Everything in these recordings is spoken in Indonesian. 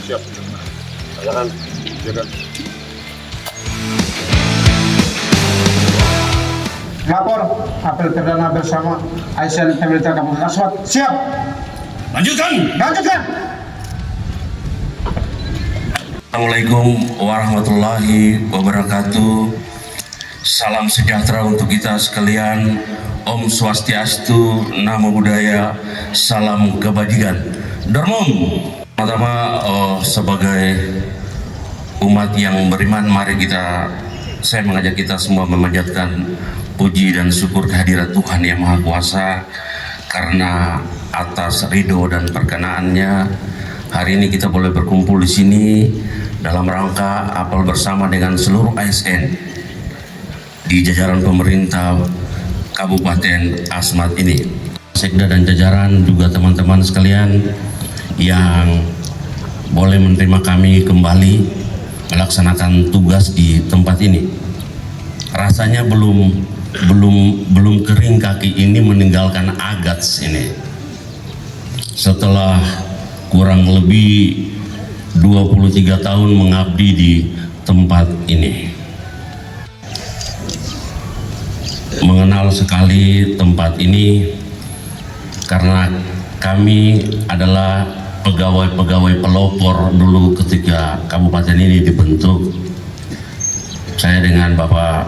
Siap. Silakan. Silakan. Lapor apel perdana bersama ASN Pemerintah Kabupaten Asmat. Siap. Lanjutkan. Lanjutkan. Assalamualaikum warahmatullahi wabarakatuh. Salam sejahtera untuk kita sekalian. Om Swastiastu, Namo Buddhaya, salam kebajikan. Dormom. Pertama, sebagai umat yang beriman, mari saya mengajak kita semua memanjatkan puji dan syukur kehadirat Tuhan Yang Maha Kuasa, karena atas ridho dan perkenaannya hari ini kita boleh berkumpul di sini dalam rangka apel bersama dengan seluruh ASN di jajaran pemerintah Kabupaten Asmat ini. Sekda dan jajaran juga teman-teman sekalian yang boleh menerima kami kembali melaksanakan tugas di tempat ini. Rasanya belum kering kaki ini meninggalkan Agats ini. Setelah kurang lebih 23 tahun mengabdi di tempat ini. Mengenal sekali tempat ini karena kami adalah pegawai-pegawai pelopor dulu ketika kabupaten ini dibentuk. Saya dengan Bapak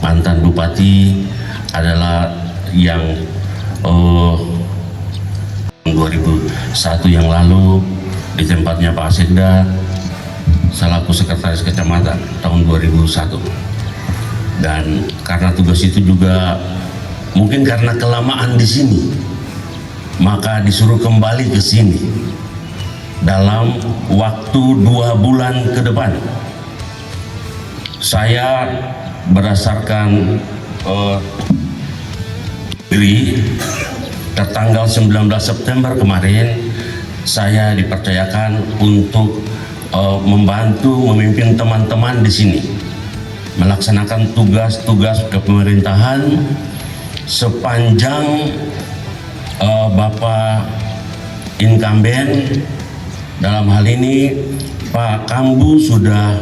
mantan Bupati adalah yang 2001 yang lalu di tempatnya Pak Sekda selaku sekretaris kecamatan tahun 2001. Dan karena tugas itu juga mungkin karena kelamaan di sini, maka disuruh kembali ke sini dalam waktu 2 bulan ke depan. Saya berdasarkan diri tertanggal 19 September kemarin saya dipercayakan untuk membantu memimpin teman-teman di sini melaksanakan tugas-tugas kepemerintahan sepanjang Bapak incumbent, dalam hal ini Pak Kambu, sudah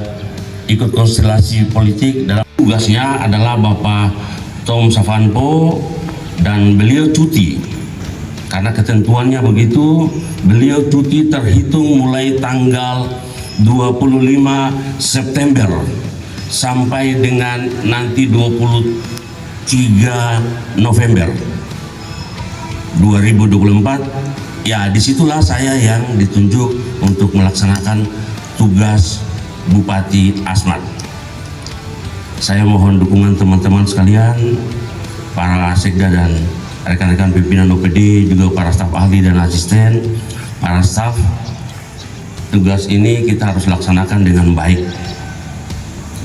ikut konstelasi politik. Dalam tugasnya adalah Bapak Tom Savanpo, dan beliau cuti karena ketentuannya begitu. Beliau cuti terhitung mulai tanggal 25 September sampai dengan nanti 23 November 2024. Ya, disitulah saya yang ditunjuk untuk melaksanakan tugas Bupati Asmat. Saya mohon dukungan teman-teman sekalian, para sekda dan rekan-rekan pimpinan OPD, juga para staf ahli dan asisten, para staf. Tugas ini kita harus laksanakan dengan baik.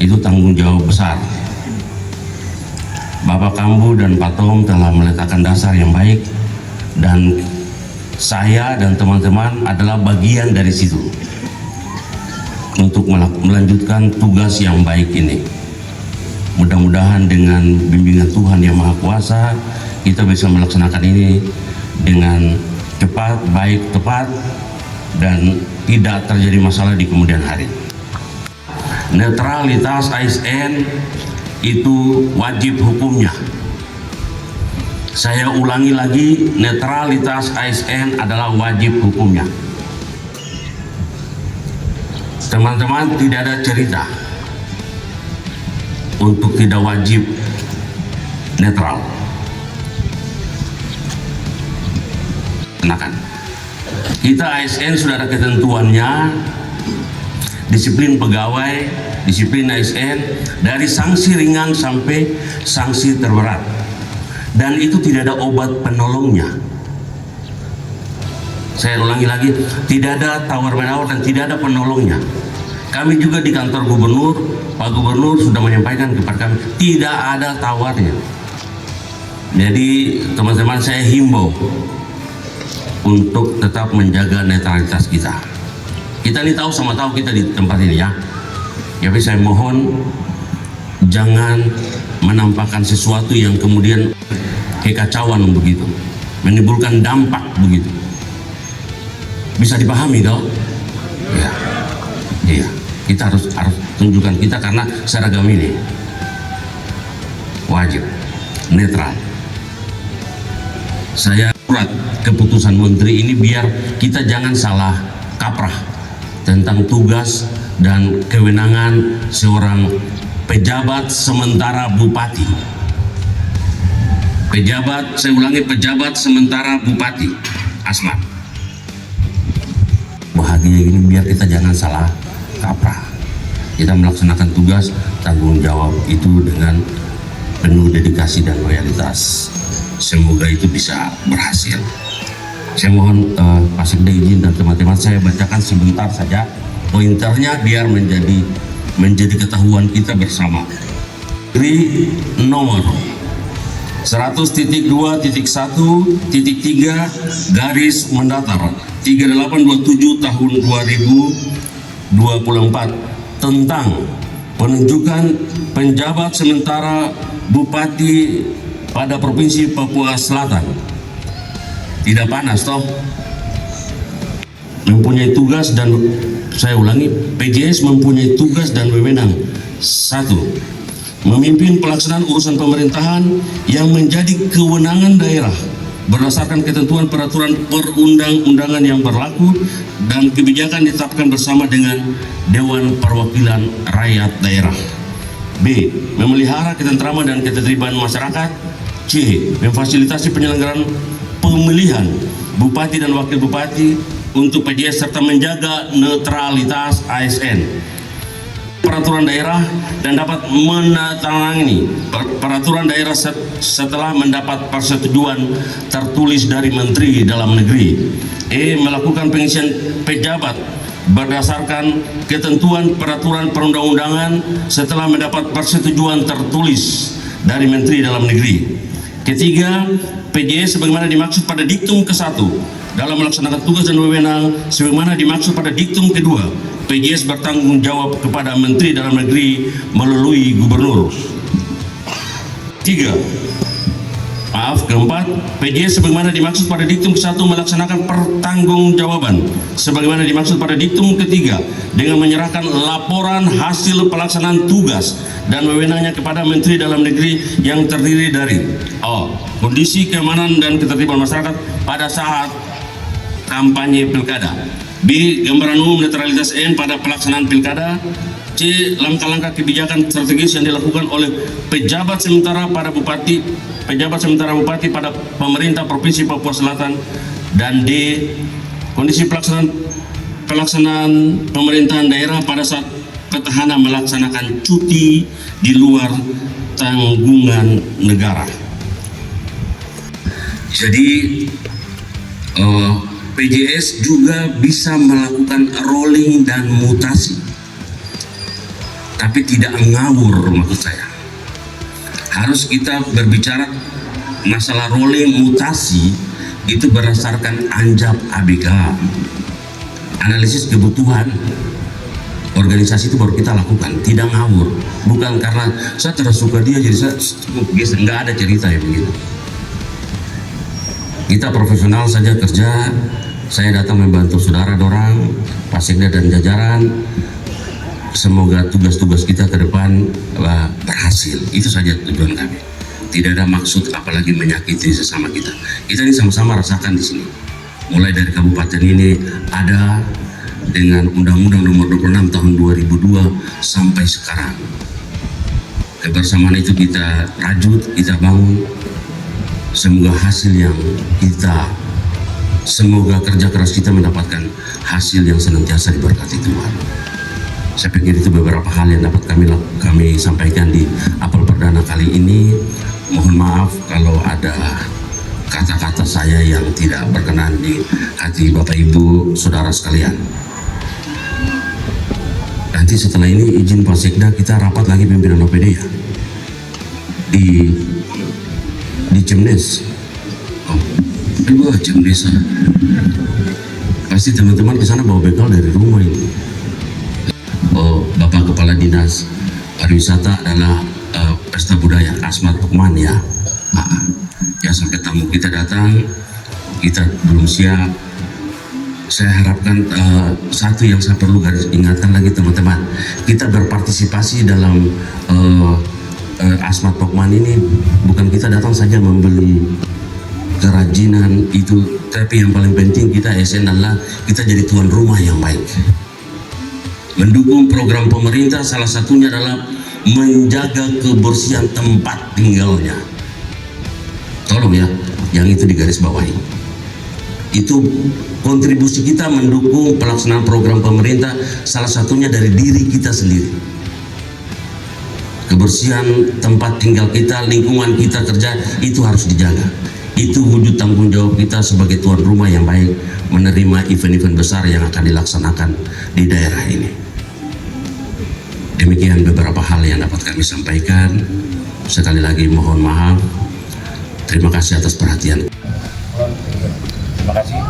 Itu tanggung jawab besar. Bapak Kambu dan Pak Tom telah meletakkan dasar yang baik, dan saya dan teman-teman adalah bagian dari situ untuk melanjutkan tugas yang baik ini. Mudah-mudahan dengan bimbingan Tuhan Yang Maha Kuasa kita bisa melaksanakan ini dengan cepat, baik, tepat, dan tidak terjadi masalah di kemudian hari. Netralitas ASN itu wajib hukumnya. Saya ulangi lagi, netralitas ASN adalah wajib hukumnya. Teman-teman, tidak ada cerita untuk tidak wajib netral. Kenakan. Kita ASN sudah ada ketentuannya, disiplin pegawai, disiplin ASN, dari sanksi ringan sampai sanksi terberat. Dan itu tidak ada obat penolongnya. Saya ulangi lagi, tidak ada tawar-menawar dan tidak ada penolongnya. Kami juga di kantor gubernur, Pak Gubernur sudah menyampaikan kepada kami, tidak ada tawarnya. Jadi teman-teman, saya himbau untuk tetap menjaga netralitas kita. Kita ini tahu sama tahu kita di tempat ini ya. Tapi saya mohon jangan menampakkan sesuatu yang kemudian kekacauan begitu, menimbulkan dampak begitu. Bisa dipahami toh? Ya, iya. Kita harus tunjukkan kita karena seragam ini wajib netral. Saya surat keputusan menteri ini biar kita jangan salah kaprah tentang tugas dan kewenangan seorang pejabat sementara bupati. Saya ulangi, pejabat sementara bupati Asmat. Bahagia ini biar kita jangan salah kaprah. Kita melaksanakan tugas tanggung jawab itu dengan penuh dedikasi dan loyalitas. Semoga itu bisa berhasil. Saya mohon Pak Sekda izin dan teman-teman saya bacakan sebentar saja pointernya biar menjadi ketahuan kita bersama. Nomor 100.2.1.3 garis mendatar 3827 tahun 2024 tentang penunjukan penjabat sementara bupati pada Provinsi Papua Selatan. Tidak panas toh? Mempunyai tugas dan saya ulangi, PJS mempunyai tugas dan wewenang. 1. Memimpin pelaksanaan urusan pemerintahan yang menjadi kewenangan daerah berdasarkan ketentuan peraturan perundang-undangan yang berlaku dan kebijakan ditetapkan bersama dengan Dewan Perwakilan Rakyat Daerah. B. Memelihara ketentraman dan ketertiban masyarakat. C. Memfasilitasi penyelenggaraan pemilihan bupati dan wakil bupati untuk PJS serta menjaga netralitas ASN peraturan daerah dan dapat menandatangani peraturan daerah setelah mendapat persetujuan tertulis dari Menteri Dalam Negeri. E. Melakukan pengisian pejabat berdasarkan ketentuan peraturan perundang-undangan setelah mendapat persetujuan tertulis dari Menteri Dalam Negeri. Ketiga, PJS sebagaimana dimaksud pada diktum ke-1 dalam melaksanakan tugas dan wewenang sebagaimana dimaksud pada diktum kedua, PJS bertanggung jawab kepada Menteri Dalam Negeri melalui Gubernur. Keempat, PJS sebagaimana dimaksud pada diktum ke-1 melaksanakan pertanggungjawaban sebagaimana dimaksud pada diktum ketiga dengan menyerahkan laporan hasil pelaksanaan tugas dan wewenangnya kepada Menteri Dalam Negeri yang terdiri dari kondisi keamanan dan ketertiban masyarakat pada saat kampanye pilkada. B. Gambaran umum netralitas N pada pelaksanaan pilkada. C. Langkah-langkah kebijakan strategis yang dilakukan oleh pejabat sementara bupati pada pemerintah Provinsi Papua Selatan. Dan D. Kondisi pelaksanaan pemerintahan daerah pada saat petahana melaksanakan cuti di luar tanggungan negara. Jadi PJS juga bisa melakukan rolling dan mutasi, tapi tidak ngawur. Maksud saya harus kita berbicara masalah rolling mutasi itu berdasarkan anjab ABK, analisis kebutuhan organisasi itu baru kita lakukan, tidak ngawur. Bukan karena saya terus suka dia jadi saya nggak ada cerita ya begitu. Kita profesional saja kerja. Saya datang membantu saudara dorang, Pak Sekda dan jajaran. Semoga tugas-tugas kita ke depan berhasil. Itu saja tujuan kami. Tidak ada maksud apalagi menyakiti sesama kita. Kita ini sama-sama rasakan di sini. Mulai dari kabupaten ini ada dengan Undang-Undang Nomor 26 Tahun 2002 sampai sekarang. Kebersamaan itu kita rajut, kita bangun. Semoga hasil yang semoga kerja keras kita mendapatkan hasil yang senantiasa diberkati Tuhan. Saya pikir itu beberapa hal yang dapat kami sampaikan di apel perdana kali ini. Mohon maaf kalau ada kata-kata saya yang tidak berkenan di hati Bapak Ibu Saudara sekalian. Nanti setelah ini izin Pak Sekda kita rapat lagi pimpinan OPD ya di Cemnes. Cemnes. Pasti teman-teman ke sana bawa bekal dari rumah ini. Bapak Kepala Dinas Pariwisata adalah pesta budaya Asmat Pukman ya. Ya sampai tamu kita datang, kita belum siap. saya harapkan satu yang saya perlu garis ingatkan lagi teman-teman, kita berpartisipasi dalam Asmat Pokman ini bukan kita datang saja membeli kerajinan itu, tapi yang paling penting kita SN adalah kita jadi tuan rumah yang baik. Mendukung program pemerintah salah satunya adalah menjaga kebersihan tempat tinggalnya. Tolong ya, yang itu digaris bawahi. Itu kontribusi kita mendukung pelaksanaan program pemerintah, salah satunya dari diri kita sendiri. Kebersihan tempat tinggal kita, lingkungan kita kerja itu harus dijaga. Itu wujud tanggung jawab kita sebagai tuan rumah yang baik menerima event-event besar yang akan dilaksanakan di daerah ini. Demikian beberapa hal yang dapat kami sampaikan. Sekali lagi mohon maaf. Terima kasih atas perhatian. Terima kasih.